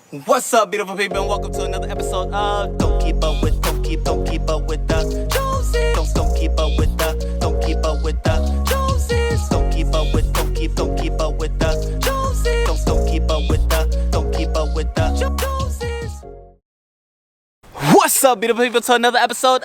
What's up, beautiful people, and welcome to another episode of Don't Keep Up with the Joneses. Don't keep up with the Joneses. Don't keep up with the Joneses. Don't keep up with the Joneses. Don't keep up with the Joneses. What's up, beautiful people, to another episode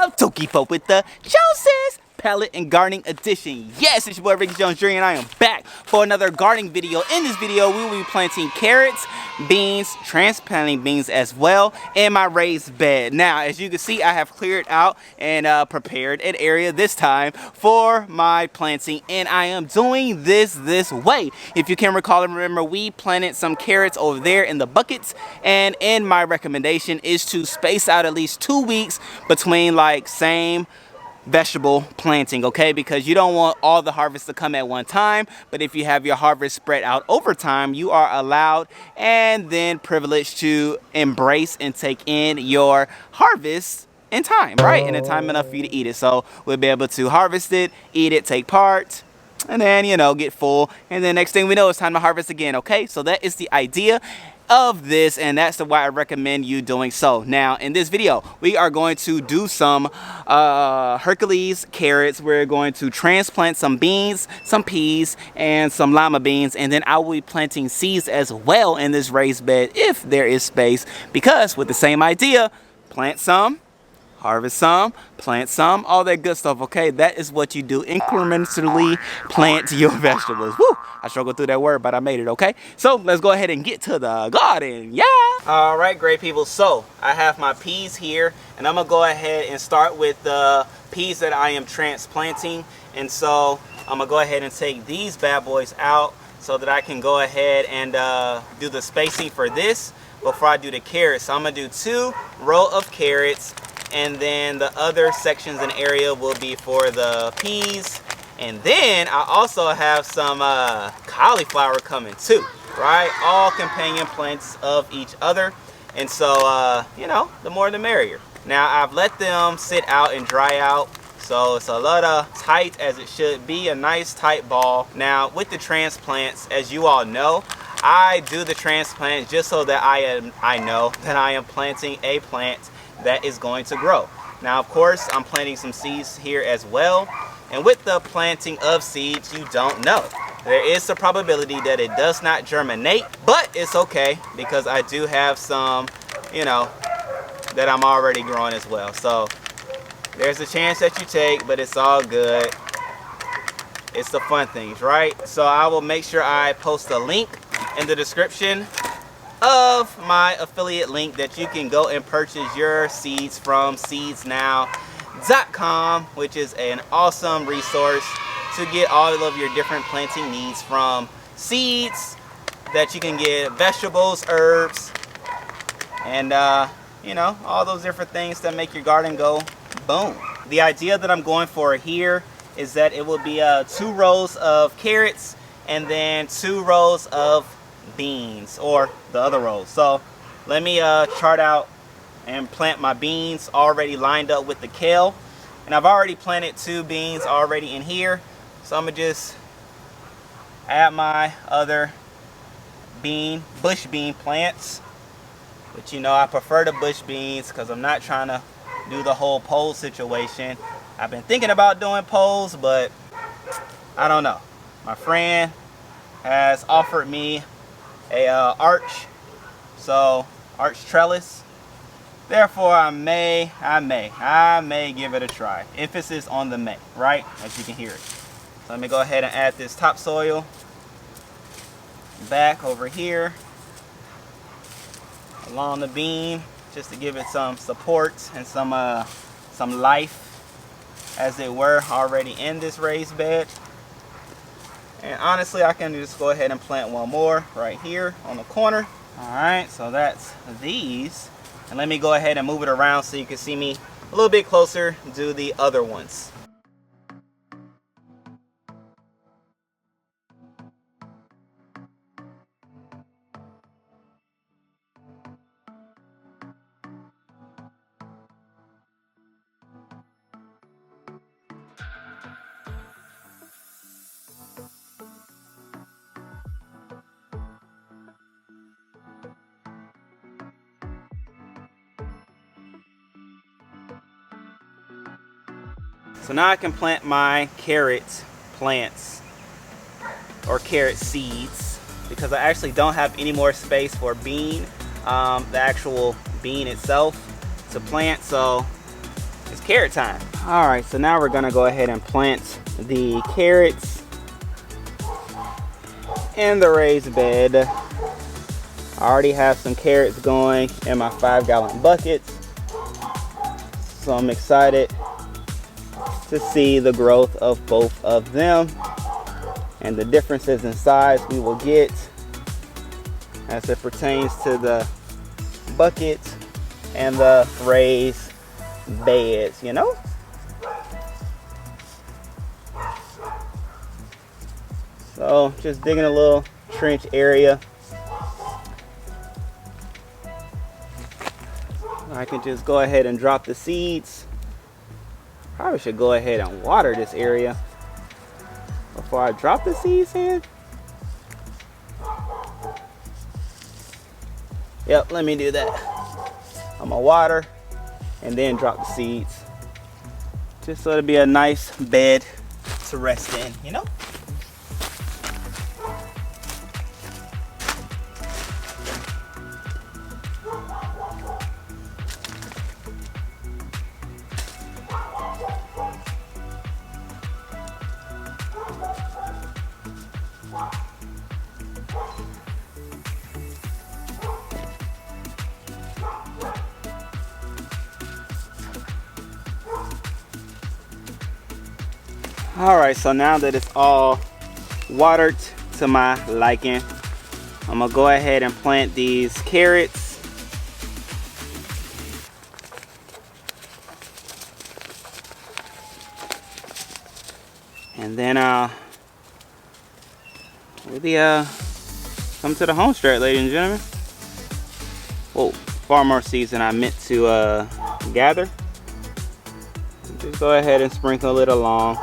of Don't Keep Up with the Joneses. Palette and gardening edition. Yes, it's your boy Ricky Jones Jr. and I am back for another gardening video. In this video, we will be planting carrots, beans, transplanting beans as well in my raised bed. Now, as you can see, I have cleared out and prepared an area this time for my planting, and I am doing this way. If you can recall and remember, we planted some carrots over there in the buckets, and in my recommendation is to space out at least 2 weeks between like same vegetable planting, okay? Because you don't want all the harvest to come at one time, but if you have your harvest spread out over time, you are allowed and then privileged to embrace and take in your harvest in time, right? And in time enough for you to eat it. So we'll be able to harvest it, eat it, take part, and then, you know, get full, and then next thing we know, it's time to harvest again, okay? So that is the idea of this, and that's why I recommend you doing so. Now, in this video, we are going to do some Hercules carrots. We're going to transplant some beans, some peas, and some lima beans, and then I will be planting seeds as well in this raised bed if there is space, because with the same idea, plant some, harvest some, plant some, all that good stuff, okay? That is what you do. Incrementally plant your vegetables. Woo! I struggled through that word, but I made it, okay? So let's go ahead and get to the garden, yeah! All right, great people. So I have my peas here, and I'm gonna go ahead and start with the peas that I am transplanting. And so I'm gonna go ahead and take these bad boys out so that I can go ahead and do the spacing for this before I do the carrots. So I'm gonna do 2 rows of carrots, and then the other sections and area will be for the peas. And then I also have some cauliflower coming too, right? All companion plants of each other. And so, you know, the more the merrier. Now I've let them sit out and dry out, so it's a lot of tight as it should be, a nice tight ball. Now with the transplants, as you all know, I do the transplant just so that I know that I am planting a plant that is going to grow. Now, of course, I'm planting some seeds here as well. And with the planting of seeds, you don't know. There is a probability that it does not germinate, but it's okay because I do have some, you know, that I'm already growing as well. So there's a chance that you take, but it's all good. It's the fun things, right? So I will make sure I post a link in the description of my affiliate link that you can go and purchase your seeds from seedsnow.com, which is an awesome resource to get all of your different planting needs, from seeds that you can get vegetables, herbs, and you know, all those different things that make your garden go boom. The idea that I'm going for here is that it will be 2 rows of carrots and then 2 rows of beans, or the other rows. So let me chart out and plant my beans already lined up with the kale, and I've already planted 2 beans already in here, so I'm gonna just add my other bush bean plants, which, you know, I prefer the bush beans because I'm not trying to do the whole pole situation. I've been thinking about doing poles, but I don't know. My friend has offered me a arch trellis. Therefore, I may give it a try. Emphasis on the may, right? As you can hear it. So let me go ahead and add this topsoil back over here along the beam, just to give it some support and some life, as it were, already in this raised bed. And honestly, I can just go ahead and plant one more right here on the corner. All right, so that's these. And let me go ahead and move it around so you can see me a little bit closer to the other ones. So now I can plant my carrot plants or carrot seeds, because I actually don't have any more space for bean, the actual bean itself to plant, so it's carrot time. All right, so now we're gonna go ahead and plant the carrots in the raised bed. I already have some carrots going in my 5-gallon buckets, so I'm excited to see the growth of both of them and the differences in size we will get as it pertains to the bucket and the raised beds, you know? So just digging a little trench area. I can just go ahead and drop the seeds. Probably should go ahead and water this area before I drop the seeds in. Yep, let me do that. I'm gonna water and then drop the seeds, just so it'll be a nice bed to rest in, you know? All right, so now that it's all watered to my liking, I'm gonna go ahead and plant these carrots. And then we'll come to the home stretch, ladies and gentlemen. Whoa, far more seeds than I meant to gather. Just go ahead and sprinkle it along.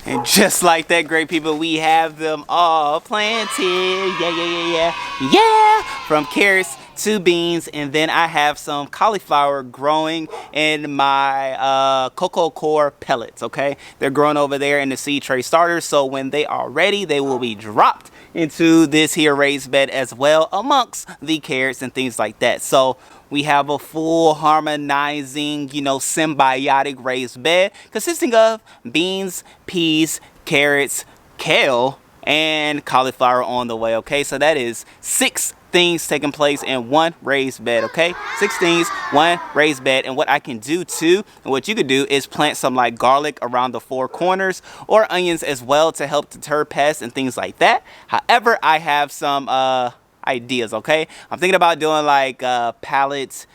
And just like that, great people, we have them all planted. Yeah. From carrots to beans. And then I have some cauliflower growing in my cocoa core pellets, okay? They're growing over there in the seed tray starters. So when they are ready, they will be dropped into this here raised bed as well, amongst the carrots and things like that. So we have a full harmonizing, you know, symbiotic raised bed consisting of beans, peas, carrots, kale, and cauliflower on the way, okay? So that is 6 things taking place in one raised bed, okay? 6 things, one raised bed. And what I can do too, and what you could do, is plant some like garlic around the 4 corners, or onions as well, to help deter pests and things like that. However, I have some ideas, okay? I'm thinking about doing like pallet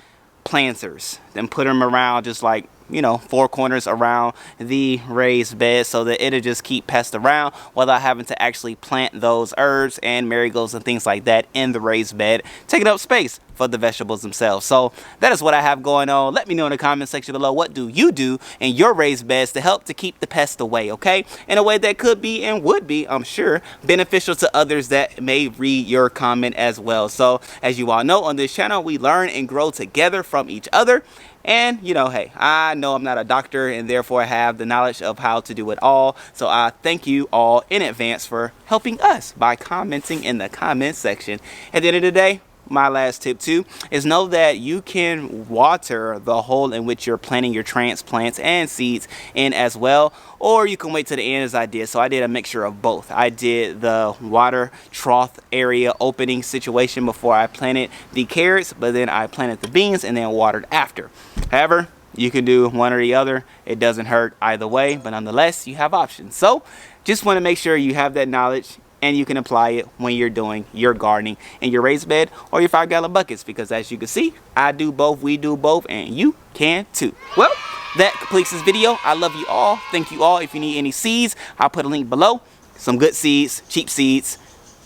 planters, then put them around just like, you know, 4 corners around the raised bed, so that it'll just keep pests around without having to actually plant those herbs and marigolds and things like that in the raised bed, taking up space for the vegetables themselves. So that is what I have going on. Let me know in the comment section below, what do you do in your raised beds to help to keep the pests away, okay? In a way that could be and would be, I'm sure, beneficial to others that may read your comment as well. So as you all know, on this channel, we learn and grow together from each other. And you know, hey, I know I'm not a doctor and therefore have the knowledge of how to do it all. So I thank you all in advance for helping us by commenting in the comment section. At the end of the day, my last tip too is know that you can water the hole in which you're planting your transplants and seeds in as well, or you can wait to the end as I did. So I did a mixture of both. I did the water trough area opening situation before I planted the carrots, but then I planted the beans and then watered after. However, you can do one or the other. It doesn't hurt either way, but nonetheless you have options. So just want to make sure you have that knowledge and you can apply it when you're doing your gardening in your raised bed or your 5-gallon buckets, because as you can see, I do both, we do both, and you can too. Well, that completes this video. I love you all. Thank you all. If you need any seeds, I'll put a link below. Some good seeds, cheap seeds.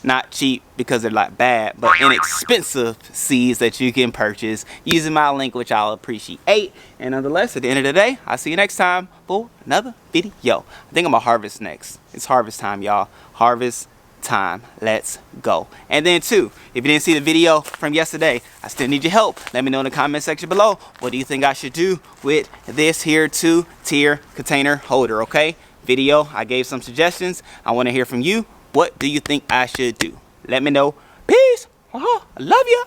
Not cheap because they're not bad, but inexpensive seeds that you can purchase using my link, which I'll appreciate. And nonetheless, at the end of the day, I'll see you next time for another video. I think I'm gonna harvest next. It's harvest time, y'all. Harvest time. Let's go. And then too, if you didn't see the video from yesterday, I still need your help. Let me know in the comment section below, what do you think I should do with this here 2-tier container holder? Okay, video, I gave some suggestions. I want to hear from you. What do you think I should do? Let me know. Peace. I love you.